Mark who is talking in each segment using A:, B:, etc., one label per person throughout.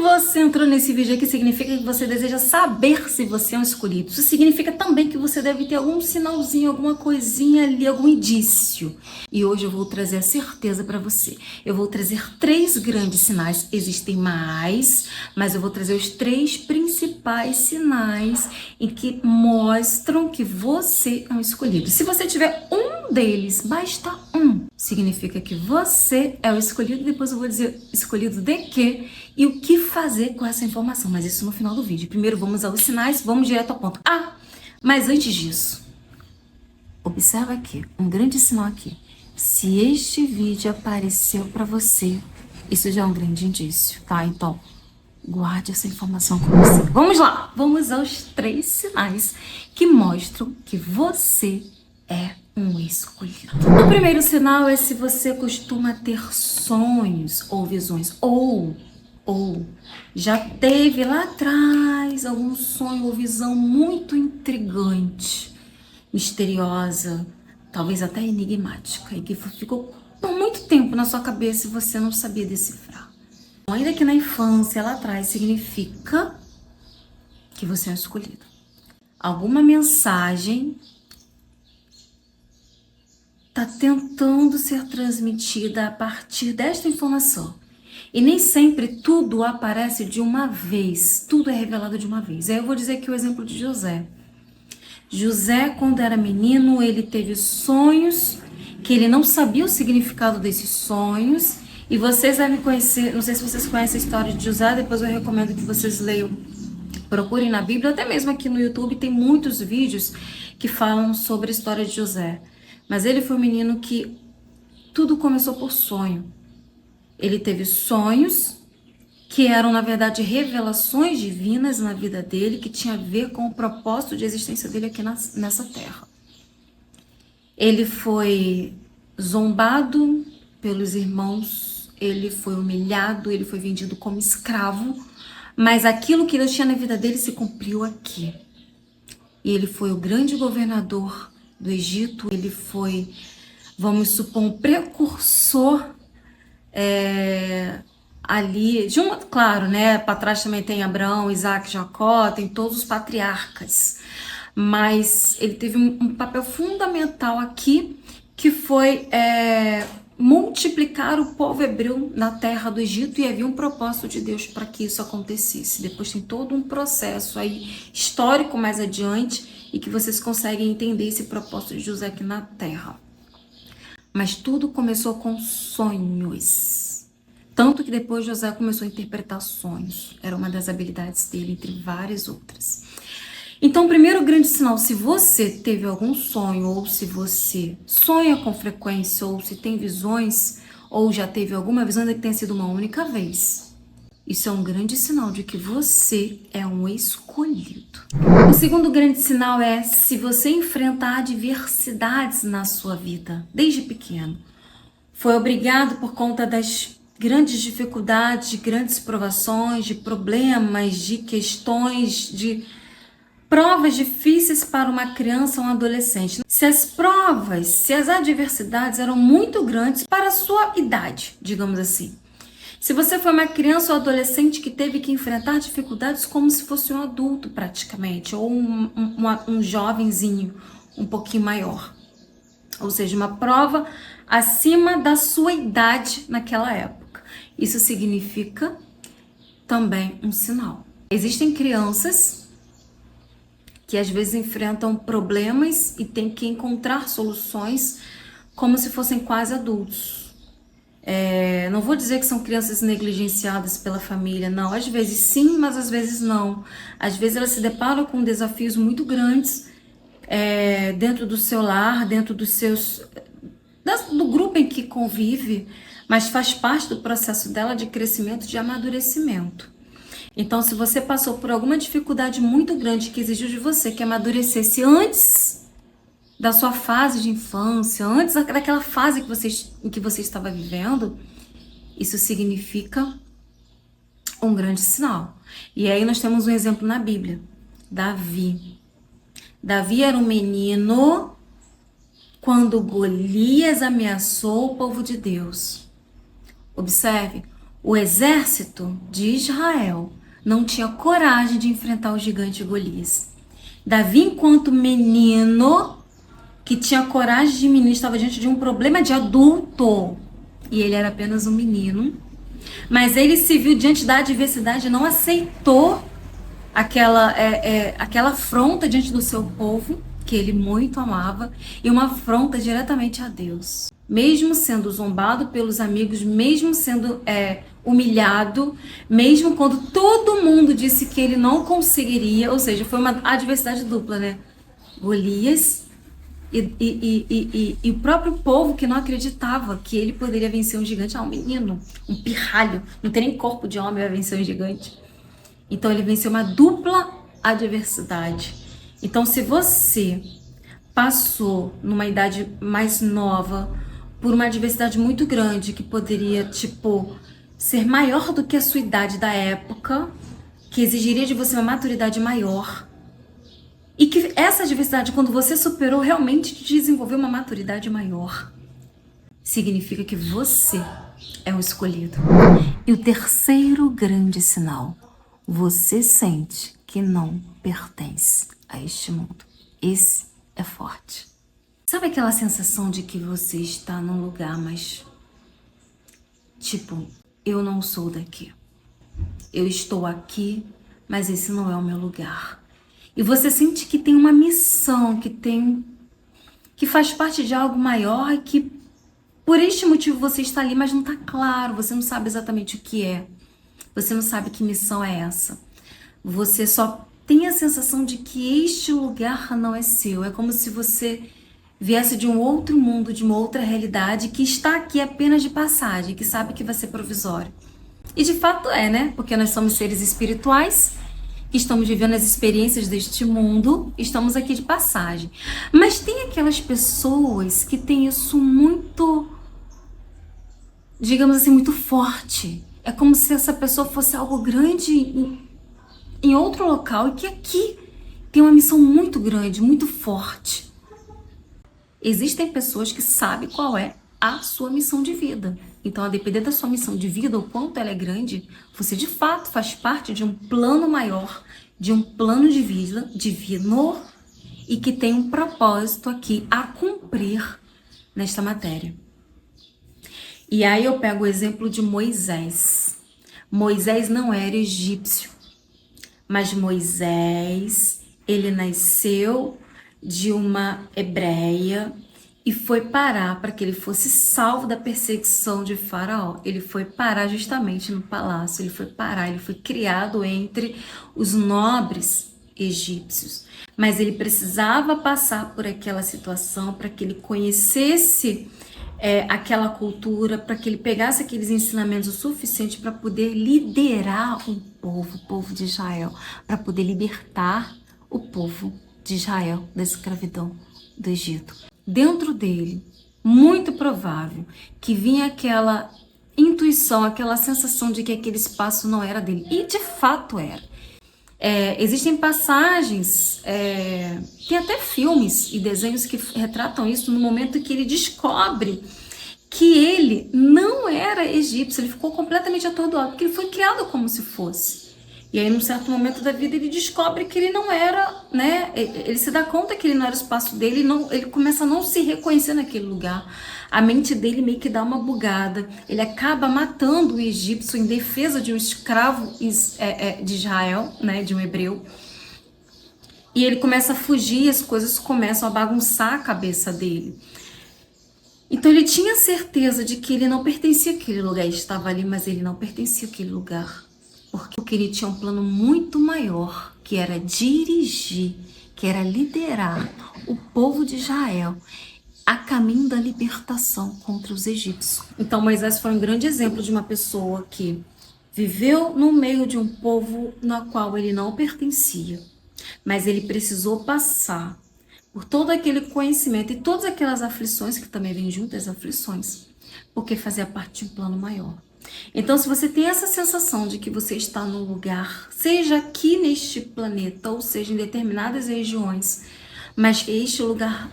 A: você entrou nesse vídeo aqui, significa que você deseja saber se você é um escolhido. Isso significa também que você deve ter algum sinalzinho, alguma coisinha ali, algum indício. E hoje eu vou trazer a certeza para você. Eu vou trazer 3 grandes sinais. Existem mais, mas eu vou trazer os 3 principais sinais em que mostram que você é um escolhido. Se você tiver um deles, basta um, significa que você é o escolhido. Depois eu vou dizer escolhido de quê e o que fazer com essa informação, mas isso no final do vídeo. Primeiro vamos aos sinais, vamos direto ao ponto. Mas antes disso, observa aqui, um grande sinal aqui. Se este vídeo apareceu para você, isso já é um grande indício, tá? Então, guarde essa informação com você. Vamos lá! Vamos aos 3 sinais que mostram que você é um escolhido. O primeiro sinal é se você costuma ter sonhos ou visões, ou já teve lá atrás algum sonho ou visão muito intrigante, misteriosa, talvez até enigmática, e que ficou por muito tempo na sua cabeça e você não sabia decifrar. Ainda que na infância, lá atrás, significa que você é um escolhido. Alguma mensagem está tentando ser transmitida a partir desta informação. E nem sempre tudo aparece de uma vez, tudo é revelado de uma vez. Aí eu vou dizer aqui o exemplo de José. José, quando era menino, ele teve sonhos que ele não sabia o significado desses sonhos. E vocês devem conhecer, não sei se vocês conhecem a história de José, depois eu recomendo que vocês leiam, procurem na Bíblia, até mesmo aqui no YouTube tem muitos vídeos que falam sobre a história de José. Mas ele foi um menino que tudo começou por sonho. Ele teve sonhos que eram, na verdade, revelações divinas na vida dele, que tinha a ver com o propósito de existência dele aqui nessa terra. Ele foi zombado pelos irmãos, ele foi humilhado, ele foi vendido como escravo, mas aquilo que Deus tinha na vida dele se cumpriu aqui. E ele foi o grande governador do Egito, ele foi, vamos supor, um precursor ali, claro, né, para trás também tem Abraão, Isaac, Jacó, tem todos os patriarcas, mas ele teve um papel fundamental aqui, que foi multiplicar o povo hebreu na terra do Egito, e havia um propósito de Deus para que isso acontecesse. Depois tem todo um processo aí histórico mais adiante, e que vocês conseguem entender esse propósito de José aqui na terra. Mas tudo começou com sonhos. Tanto que depois José começou a interpretar sonhos. Era uma das habilidades dele, entre várias outras. Então, o primeiro grande sinal, se você teve algum sonho, ou se você sonha com frequência, ou se tem visões, ou já teve alguma visão que tenha sido uma única vez, isso é um grande sinal de que você é um escolhido. O segundo grande sinal é se você enfrentar adversidades na sua vida, desde pequeno. Foi obrigado por conta das grandes dificuldades, de grandes provações, de problemas, de questões, de provas difíceis para uma criança ou um adolescente. Se as adversidades eram muito grandes para a sua idade, digamos assim. Se você foi uma criança ou adolescente que teve que enfrentar dificuldades como se fosse um adulto praticamente, ou um jovenzinho um pouquinho maior. Ou seja, uma prova acima da sua idade naquela época. Isso significa também um sinal. Existem crianças que às vezes enfrentam problemas e têm que encontrar soluções como se fossem quase adultos. Não vou dizer que são crianças negligenciadas pela família, não. Às vezes sim, mas às vezes não. Às vezes elas se deparam com desafios muito grandes dentro do seu lar, dentro do grupo em que convive, mas faz parte do processo dela de crescimento, de amadurecimento. Então, se você passou por alguma dificuldade muito grande que exigiu de você que amadurecesse antes da sua fase de infância, antes daquela fase em que você estava vivendo, isso significa um grande sinal. E aí nós temos um exemplo na Bíblia, Davi. Davi era um menino quando Golias ameaçou o povo de Deus. Observe, O exército de Israel não tinha coragem de enfrentar o gigante Golias. Davi, enquanto menino, que tinha coragem de menino, estava diante de um problema de adulto. E ele era apenas um menino. Mas ele se viu diante da adversidade e não aceitou aquela afronta diante do seu povo, que ele muito amava, e uma afronta diretamente a Deus. Mesmo sendo zombado pelos amigos, mesmo sendo humilhado, mesmo quando todo mundo disse que ele não conseguiria, ou seja, foi uma adversidade dupla, né? Golias e o próprio povo que não acreditava que ele poderia vencer um gigante. Um menino, um pirralho, não tem nem corpo de homem, vai vencer um gigante. Então ele venceu uma dupla adversidade. Então se você passou numa idade mais nova por uma adversidade muito grande que poderia, tipo, ser maior do que a sua idade da época, que exigiria de você uma maturidade maior, e que essa adversidade, quando você superou, realmente te desenvolveu uma maturidade maior, significa que você é um escolhido. E o terceiro grande sinal: você sente que não pertence a este mundo. Esse é forte. Sabe aquela sensação de que você está num lugar, mas tipo, eu não sou daqui. Eu estou aqui, mas esse não é o meu lugar. E você sente que tem uma missão, que faz parte de algo maior e que por este motivo você está ali, mas não está claro, você não sabe exatamente o que é. Você não sabe que missão é essa. Você só tem a sensação de que este lugar não é seu. É como se você viesse de um outro mundo, de uma outra realidade, que está aqui apenas de passagem, que sabe que vai ser provisório. E de fato é, né? Porque nós somos seres espirituais, que estamos vivendo as experiências deste mundo, estamos aqui de passagem. Mas tem aquelas pessoas que têm isso muito, digamos assim, muito forte. É como se essa pessoa fosse algo grande em outro local e que aqui tem uma missão muito grande, muito forte. Existem pessoas que sabem qual é a sua missão de vida. Então, a depender da sua missão de vida, o quanto ela é grande, você de fato faz parte de um plano maior, de um plano de vida divino e que tem um propósito aqui a cumprir nesta matéria. E aí eu pego o exemplo de Moisés. Moisés não era egípcio, mas Moisés, ele nasceu de uma hebreia e foi parar para que ele fosse salvo da perseguição de Faraó. Ele foi parar justamente no palácio, ele foi criado entre os nobres egípcios. Mas ele precisava passar por aquela situação para que ele conhecesse aquela cultura, para que ele pegasse aqueles ensinamentos o suficiente para poder liderar o povo de Israel, para poder libertar o povo de Israel da escravidão do Egito. Dentro dele, muito provável que vinha aquela intuição, aquela sensação de que aquele espaço não era dele. E de fato era. Existem passagens, tem até filmes e desenhos que retratam isso no momento que ele descobre que ele não era egípcio, ele ficou completamente atordoado, porque ele foi criado como se fosse. E aí, num certo momento da vida, ele descobre que ele não era, né? Ele se dá conta que ele não era o espaço dele, ele começa a não se reconhecer naquele lugar. A mente dele meio que dá uma bugada. Ele acaba matando o egípcio em defesa de um escravo de Israel, né? De um hebreu. E ele começa a fugir, as coisas começam a bagunçar a cabeça dele. Então ele tinha certeza de que ele não pertencia àquele lugar. Ele estava ali, mas ele não pertencia àquele lugar. Porque ele tinha um plano muito maior, que era dirigir, que era liderar o povo de Israel a caminho da libertação contra os egípcios. Então Moisés foi um grande exemplo de uma pessoa que viveu no meio de um povo no qual ele não pertencia, mas ele precisou passar por todo aquele conhecimento e todas aquelas aflições, que também vêm junto às aflições, porque fazia parte de um plano maior. Então, se você tem essa sensação de que você está num lugar, seja aqui neste planeta, ou seja, em determinadas regiões, mas que este lugar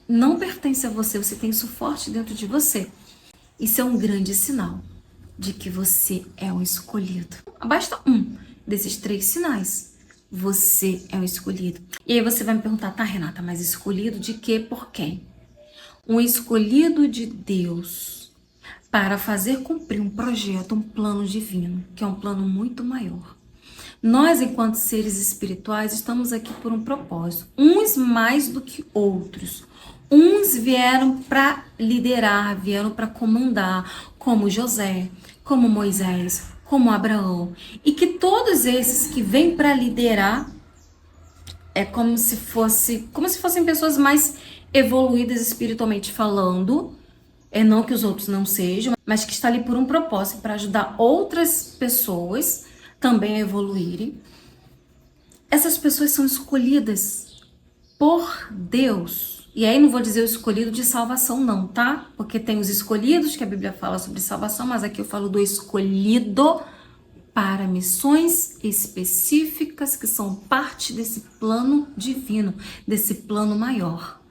A: não pertence a você, você tem isso forte dentro de você, isso é um grande sinal. de que você é um escolhido. Basta um desses 3 sinais. Você é um escolhido. E aí você vai me perguntar, tá, Renata, mas escolhido de quê? Por quem? Um escolhido de Deus para fazer cumprir um projeto, um plano divino, que é um plano muito maior. Nós, enquanto seres espirituais, estamos aqui por um propósito. Uns mais do que outros. Uns vieram para liderar, vieram para comandar, como José, como Moisés, como Abraão. E que todos esses que vêm para liderar é como se fossem pessoas mais evoluídas espiritualmente falando. É não que os outros não sejam, mas que está ali por um propósito, para ajudar outras pessoas também a evoluírem. Essas pessoas são escolhidas por Deus. E aí não vou dizer o escolhido de salvação não, tá? Porque tem os escolhidos, que a Bíblia fala sobre salvação, mas aqui eu falo do escolhido para missões específicas que são parte desse plano divino, desse plano maior.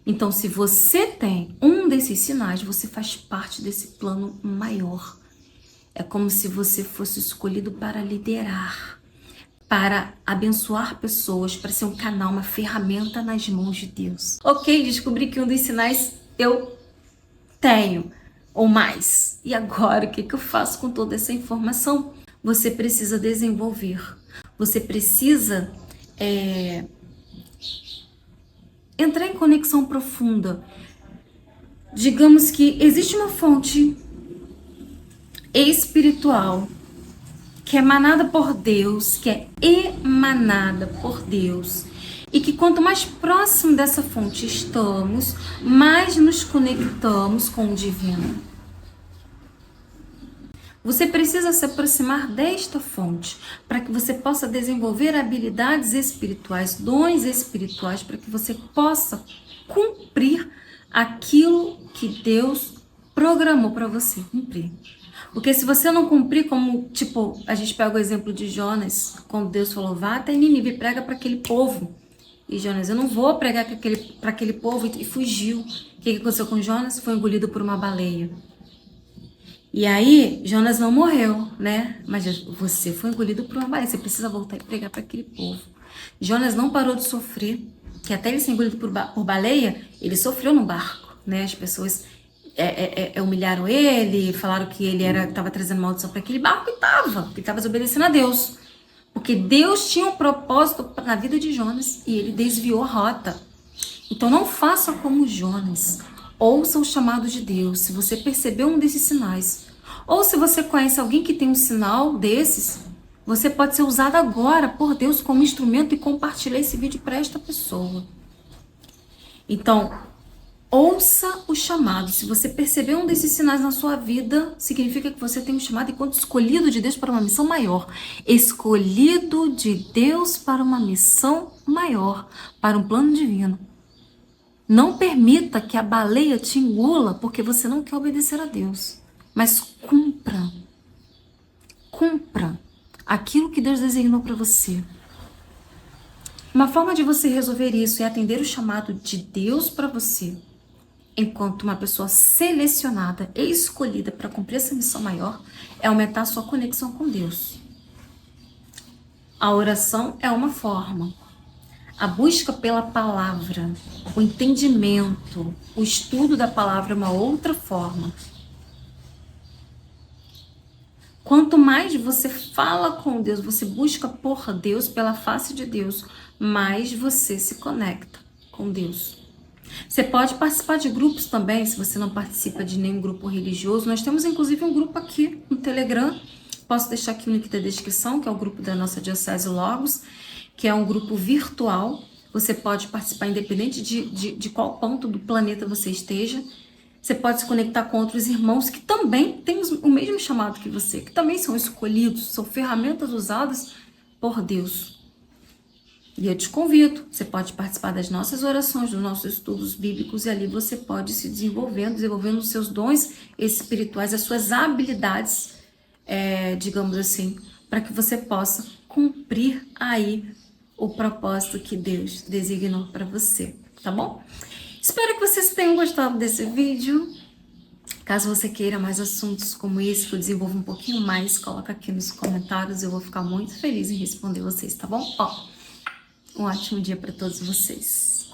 A: Então, se você tem um desses sinais, você faz parte desse plano maior. É como se você fosse escolhido para liderar, para abençoar pessoas, para ser um canal, uma ferramenta nas mãos de Deus. Ok, descobri que um dos sinais eu tenho, ou mais. E agora, o que eu faço com toda essa informação? Você precisa desenvolver. Você precisa entrar em conexão profunda. Digamos que existe uma fonte espiritual que é emanada por Deus, e que quanto mais próximo dessa fonte estamos, mais nos conectamos com o divino. Você precisa se aproximar desta fonte para que você possa desenvolver habilidades espirituais, dons espirituais, para que você possa cumprir aquilo que Deus programou para você cumprir. Porque se você não cumprir, como, tipo, a gente pega o exemplo de Jonas, quando Deus falou, vá até Nínive e prega para aquele povo. E Jonas, eu não vou pregar para aquele povo, e fugiu. O que aconteceu com Jonas? Foi engolido por uma baleia. E aí, Jonas não morreu, né? Mas você foi engolido por uma baleia, você precisa voltar e pregar para aquele povo. Jonas não parou de sofrer, que até ele ser engolido por baleia, ele sofreu no barco, né? As pessoas humilharam ele, falaram que ele estava trazendo maldição para aquele barco, e estava desobedecendo a Deus. Porque Deus tinha um propósito na vida de Jonas e ele desviou a rota. Então não faça como Jonas. Ouça o chamado de Deus. Se você percebeu um desses sinais, ou se você conhece alguém que tem um sinal desses, você pode ser usado agora por Deus como instrumento e compartilhar esse vídeo para esta pessoa. Então, ouça o chamado. Se você percebeu um desses sinais na sua vida, significa que você tem um chamado enquanto escolhido de Deus para uma missão maior. Escolhido de Deus para uma missão maior, para um plano divino. Não permita que a baleia te engula porque você não quer obedecer a Deus. Mas cumpra aquilo que Deus designou para você. Uma forma de você resolver isso é atender o chamado de Deus para você, enquanto uma pessoa selecionada e escolhida para cumprir essa missão maior, é aumentar a sua conexão com Deus. A oração é uma forma. A busca pela palavra, o entendimento, o estudo da palavra é uma outra forma. Quanto mais você fala com Deus, você busca por Deus, pela face de Deus, mais você se conecta com Deus. Você pode participar de grupos também, se você não participa de nenhum grupo religioso. Nós temos inclusive um grupo aqui no Telegram, posso deixar aqui o link da descrição, que é o grupo da nossa Diocese Logos, que é um grupo virtual. Você pode participar independente de qual ponto do planeta você esteja. Você pode se conectar com outros irmãos que também têm o mesmo chamado que você, que também são escolhidos, são ferramentas usadas por Deus. E eu te convido, você pode participar das nossas orações, dos nossos estudos bíblicos, e ali você pode se desenvolvendo os seus dons espirituais, as suas habilidades, digamos assim, para que você possa cumprir aí o propósito que Deus designou para você, tá bom? Espero que vocês tenham gostado desse vídeo. Caso você queira mais assuntos como esse, que eu desenvolva um pouquinho mais, coloca aqui nos comentários, eu vou ficar muito feliz em responder vocês, tá bom? Ó, um ótimo dia para todos vocês.